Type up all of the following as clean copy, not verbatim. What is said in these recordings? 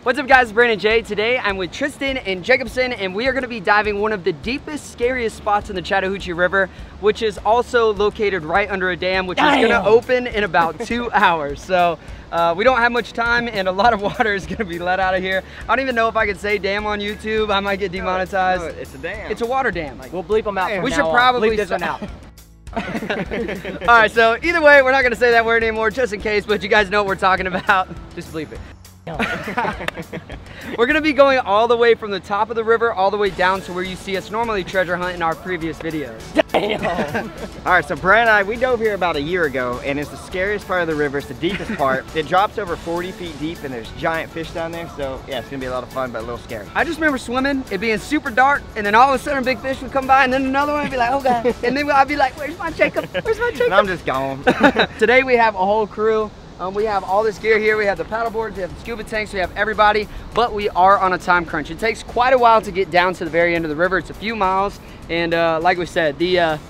What's up guys, it's Brandon J. Today I'm with Tristan and Jacobson and we are going to be diving one of the deepest, scariest spots in the Chattahoochee River, which is also located right under a dam, which is going to open in about 2 hours. So we don't have much time and a lot of water is going to be let out of here. I don't even know if I can say dam on YouTube. I might get demonetized. No, it's a dam. It's a water dam. We'll bleep them out. We should probably bleep this one out. All right, so either way, we're not going to say that word anymore just in case, but you guys know what we're talking about. Just bleep it. We're gonna be going all the way from the top of the river all the way down to where you see us normally treasure hunt in our previous videos. Damn. All right, so Brad and I, we dove here about a year ago, and it's the scariest part of the river. It's the deepest part. It drops over 40 feet deep, and there's giant fish down there. So yeah, it's gonna be a lot of fun, but a little scary. I just remember swimming, it being super dark, and then all of a sudden a big fish would come by, and then another one would be like, oh god, and then I'd be like, where's my Jacob? Where's my Jacob? And I'm just gone. Today we have a whole crew. We have all this gear here. We have the paddle boards, we have the scuba tanks, we have everybody, but we are on a time crunch. It takes quite a while to get down to the very end of the river. It's a few miles, and like we said, the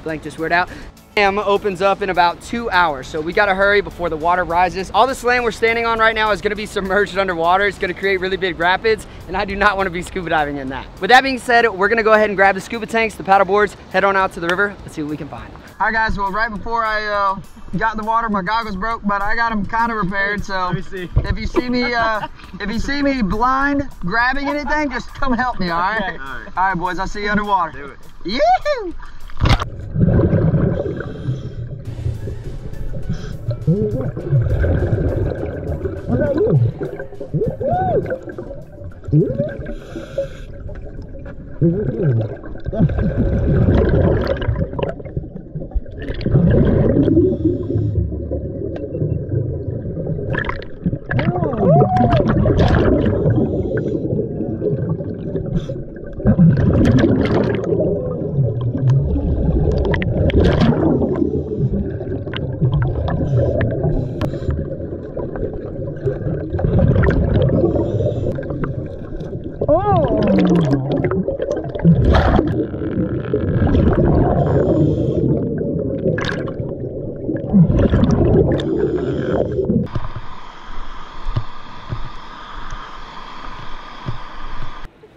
blank this word out, dam opens up in about 2 hours, so we gotta hurry before the water rises. All this land we're standing on right now is gonna be submerged underwater. It's gonna create really big rapids, and I do not want to be scuba diving in that. With that being said, we're gonna go ahead and grab the scuba tanks, the paddle boards, head on out to the river. Let's see what we can find. All right guys, well right before I got in the water, my goggles broke, but I got them kind of repaired. So let me see. If you see me blind grabbing anything, just come help me. All right. Okay. All right, boys. I'll see you underwater. Do it. Yee-hoo!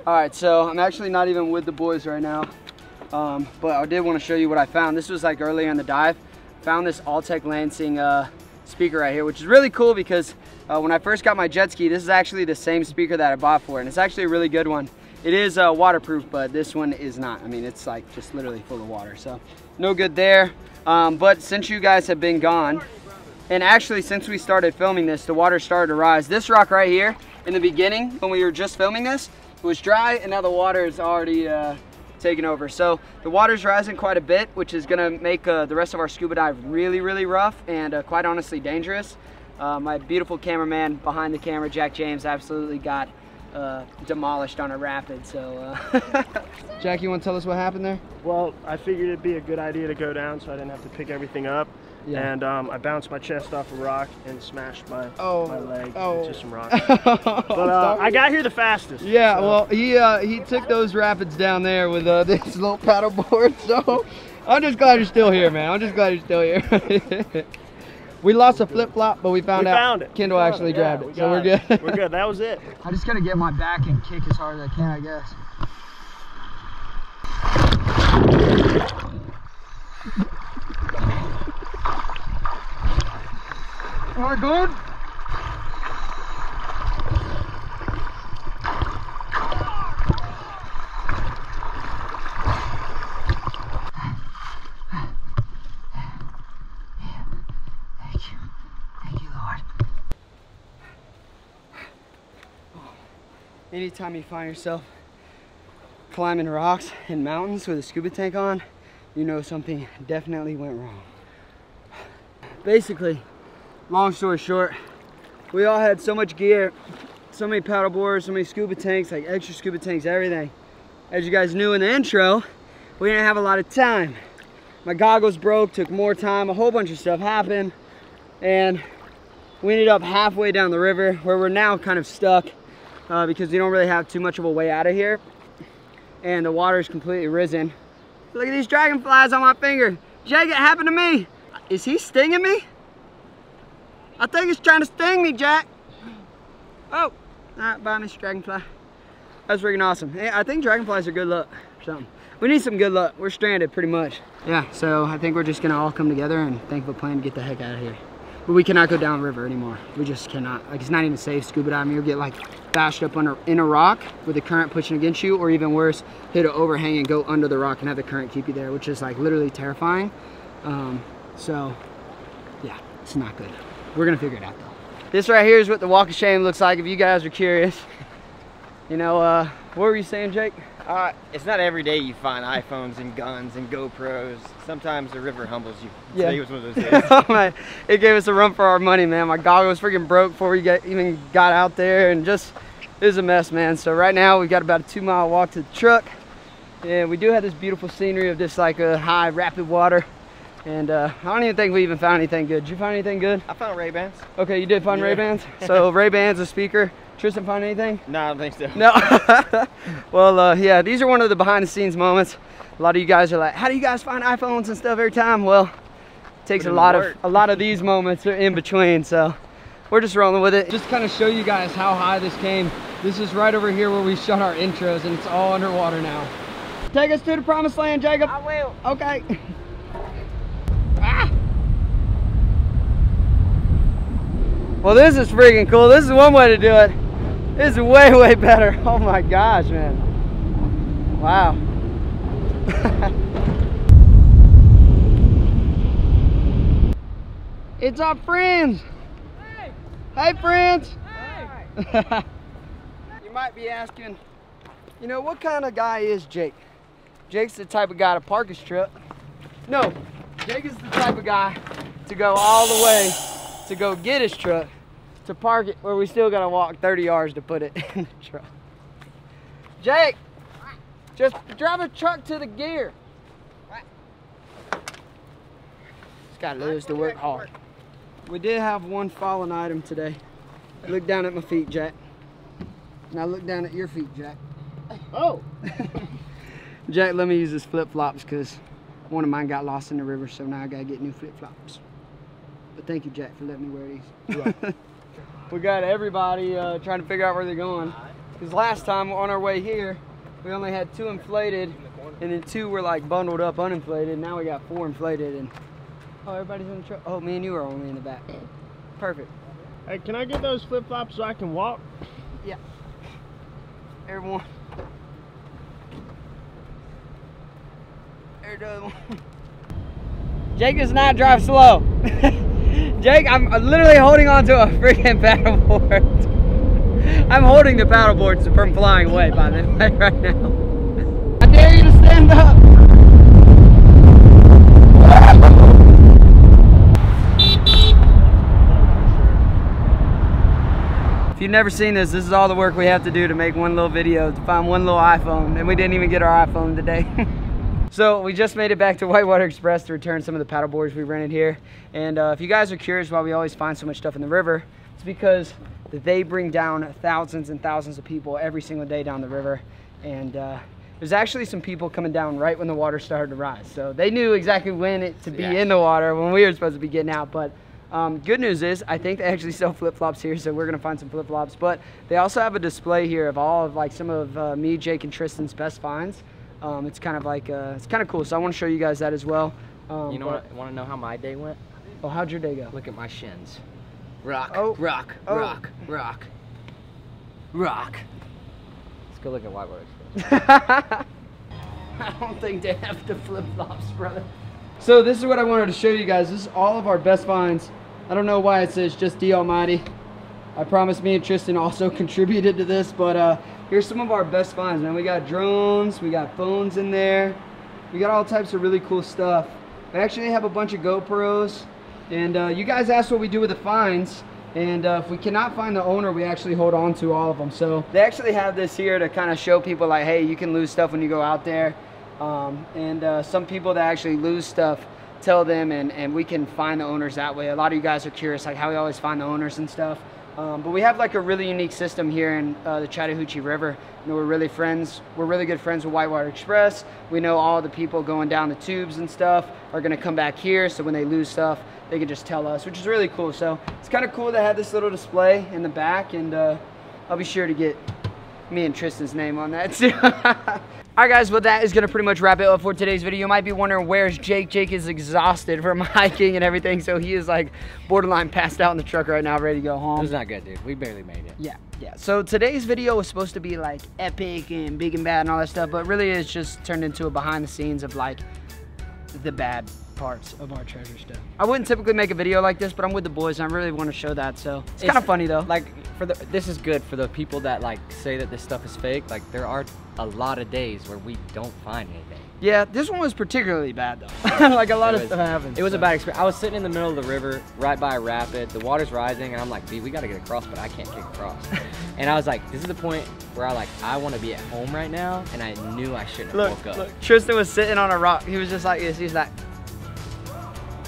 All right, so I'm actually not even with the boys right now, but I did want to show you what I found. This was like earlier in the dive. Found this Alltech Lansing speaker right here, which is really cool because when I first got my jet ski, this is actually the same speaker that I bought for it, and it's actually a really good one. It is waterproof, but this one is not. I mean, it's like just literally full of water, so no good there. But since you guys have been gone, and actually since we started filming this, the water started to rise. This rock right here, in the beginning, when we were just filming this, it was dry, and now the water is already taken over. So the water's rising quite a bit, which is gonna make the rest of our scuba dive really, really rough and quite honestly dangerous. My beautiful cameraman behind the camera, Jack James, absolutely got demolished on a rapid. So Jack, you want to tell us what happened there? Well, I figured it'd be a good idea to go down so I didn't have to pick everything up. Yeah. And I bounced my chest off a rock and smashed my leg into some rock. But I got here the fastest. Yeah, so. Well, he took those rapids down there with this little paddle board. So I'm just glad you're still here, man. I'm just glad you're still here. We lost a flip-flop, but we found it. Kendall actually grabbed it, so we're good. We're good. That was it. I just gotta get my back and kick as hard as I can, I guess. All right, good. Thank you, Lord. Anytime you find yourself climbing rocks and mountains with a scuba tank on, you know something definitely went wrong. Basically, long story short, we all had so much gear, so many paddle boards, so many scuba tanks, like extra scuba tanks, everything. As you guys knew in the intro, we didn't have a lot of time. My goggles broke, took more time, a whole bunch of stuff happened, and we ended up halfway down the river where we're now kind of stuck because we don't really have too much of a way out of here. And the water's completely risen. Look at these dragonflies on my finger. Jake, it happened to me. Is he stinging me? I think he's trying to sting me, Jack. Oh, Alright, bye, Mr. Dragonfly. That's freaking awesome. Hey, I think dragonflies are good luck or something. We need some good luck. We're stranded pretty much. Yeah, so I think we're just gonna all come together and think of a plan to get the heck out of here. But we cannot go down river anymore. We just cannot. Like, it's not even safe scuba diving. You'll get like bashed up in a rock with the current pushing against you, or even worse, hit an overhang and go under the rock and have the current keep you there, which is like literally terrifying. So yeah, it's not good. We're gonna figure it out though. This right here is what the walk of shame looks like if you guys are curious. You know, what were you saying, Jake? It's not every day you find iPhones and guns and GoPros. Sometimes the river humbles you. Yeah. Today was one of those days. Oh, man. It gave us a run for our money, man. My goggle was freaking broke before we even got out there, and just, it was a mess, man. So right now we've got about a 2-mile walk to the truck, and we do have this beautiful scenery of just like a high, rapid water. And I don't even think we even found anything good. Did you find anything good? I found Ray-Bans. Okay, you did find Ray-Bans? So Ray-Bans, a speaker. Tristan find anything? No, I don't think so. No. Well, yeah, these are one of the behind the scenes moments. A lot of you guys are like, how do you guys find iPhones and stuff every time? Well, it takes a lot of these moments in between, so we're just rolling with it. Just kind of show you guys how high this came. This is right over here where we shot our intros, and it's all underwater now. Take us to the promised land, Jacob. I will. Okay. Ah. Well, this is freaking cool. This is one way to do it. This is way, way better. Oh my gosh, man. Wow. It's our friends. Hey. Hey, friends. Hey. You might be asking, you know, what kind of guy is Jake? Jake's the type of guy to park his truck. No, Jake is the type of guy to go all the way to go get his truck, to park it where we still gotta walk 30 yards to put it in the truck. Jake, just drive a truck to the gear. Just gotta lose to work hard. We did have one fallen item today. Look down at my feet, Jack. Now look down at your feet, Jack. Oh. Jack, let me use his flip-flops because one of mine got lost in the river, so now I gotta get new flip-flops. But thank you, Jack, for letting me wear these. Right. We got everybody trying to figure out where they're going. Because last time on our way here, we only had 2 inflated, and then 2 were like bundled up uninflated. Now we got 4 inflated, and oh, everybody's in the truck. Oh, me and you are only in the back. Perfect. Hey, can I get those flip-flops so I can walk? Yeah. Everyone. There does one. Jake does not drive slow. Jake, I'm literally holding on to a freaking paddleboard. I'm holding the paddleboard from flying away, by the way, right now. I dare you to stand up. If you've never seen this, this is all the work we have to do to make one little video, to find one little iPhone, and we didn't even get our iPhone today. So we just made it back to Whitewater Express to return some of the paddle boards we rented here. And if you guys are curious why we always find so much stuff in the river, it's because they bring down thousands and thousands of people every single day down the river. And there's actually some people coming down right when the water started to rise. So they knew exactly when to be in the water, when we were supposed to be getting out. But good news is, I think they actually sell flip-flops here, so we're gonna find some flip-flops. But they also have a display here of all of like some of me, Jake, and Tristan's best finds. It's kind of like, it's kind of cool, so I want to show you guys that as well. You know what? Want to know how my day went? Oh, how'd your day go? Look at my shins. Rock, rock, rock. Let's go look at Whitewater Express. I don't think they have the flip-flops, brother. So this is what I wanted to show you guys. This is all of our best finds. I don't know why it says just D Almighty. I promise me and Tristan also contributed to this, but here's some of our best finds, man. We got drones, we got phones in there. We got all types of really cool stuff. We actually have a bunch of GoPros, and you guys asked what we do with the finds, and if we cannot find the owner, we actually hold on to all of them. So they actually have this here to kind of show people like, hey, you can lose stuff when you go out there. Some people that actually lose stuff, tell them, and we can find the owners that way. A lot of you guys are curious like how we always find the owners and stuff. But we have like a really unique system here in the Chattahoochee River. You know, we're really good friends with Whitewater Express. We know all the people going down the tubes and stuff are gonna come back here, so when they lose stuff, they can just tell us, which is really cool. So it's kind of cool to have this little display in the back, and I'll be sure to get me and Tristan's name on that too. Alright guys, well that is going to pretty much wrap it up for today's video. You might be wondering where's Jake. Jake is exhausted from hiking and everything, so he is like borderline passed out in the truck right now, ready to go home. It was not good, dude. We barely made it. Yeah. So today's video was supposed to be like epic and big and bad and all that stuff, but really it's just turned into a behind the scenes of like the bad parts of our treasure stuff. I wouldn't typically make a video like this, but I'm with the boys and I really want to show that, so it's kind of funny though. Like this is good for the people that like say that this stuff is fake. Like there are a lot of days where we don't find anything. Yeah, this one was particularly bad though. Like a lot of stuff happened. It was a bad experience. I was sitting in the middle of the river right by a rapid. The water's rising and I'm like, B, we gotta get across, but I can't get across. And I was like, this is the point where I want to be at home right now, and I knew I shouldn't have woke up. Look, Tristan was sitting on a rock. He was just like this. He's like,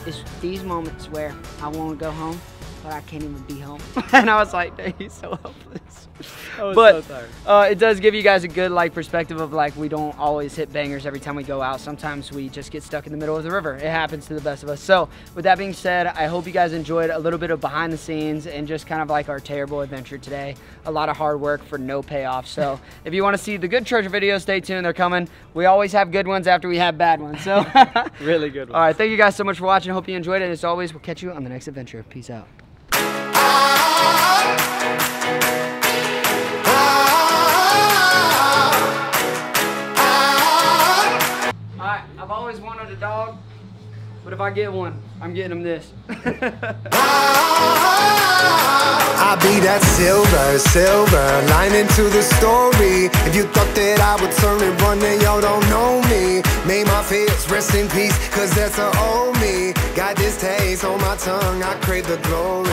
it's these moments where I want to go home, but I can't even be home. And I was like, dang, he's so helpless. But so tired. It does give you guys a good like perspective of like we don't always hit bangers every time we go out. Sometimes we just get stuck in the middle of the river. It happens to the best of us. So with that being said, I hope you guys enjoyed a little bit of behind the scenes and just kind of like our terrible adventure today. A lot of hard work for no payoff. So if you want to see the good treasure videos, stay tuned. They're coming. We always have good ones after we have bad ones. So really good ones. All right, thank you guys so much for watching. Hope you enjoyed it. As always, we'll catch you on the next adventure. Peace out. I've always wanted a dog, but if I get one, I'm getting him this. I'll be that silver lining to the story. If you thought that I would turn and run, then y'all don't know me. May my fears rest in peace, cause that's a old me. Got this taste on my tongue, I crave the glory.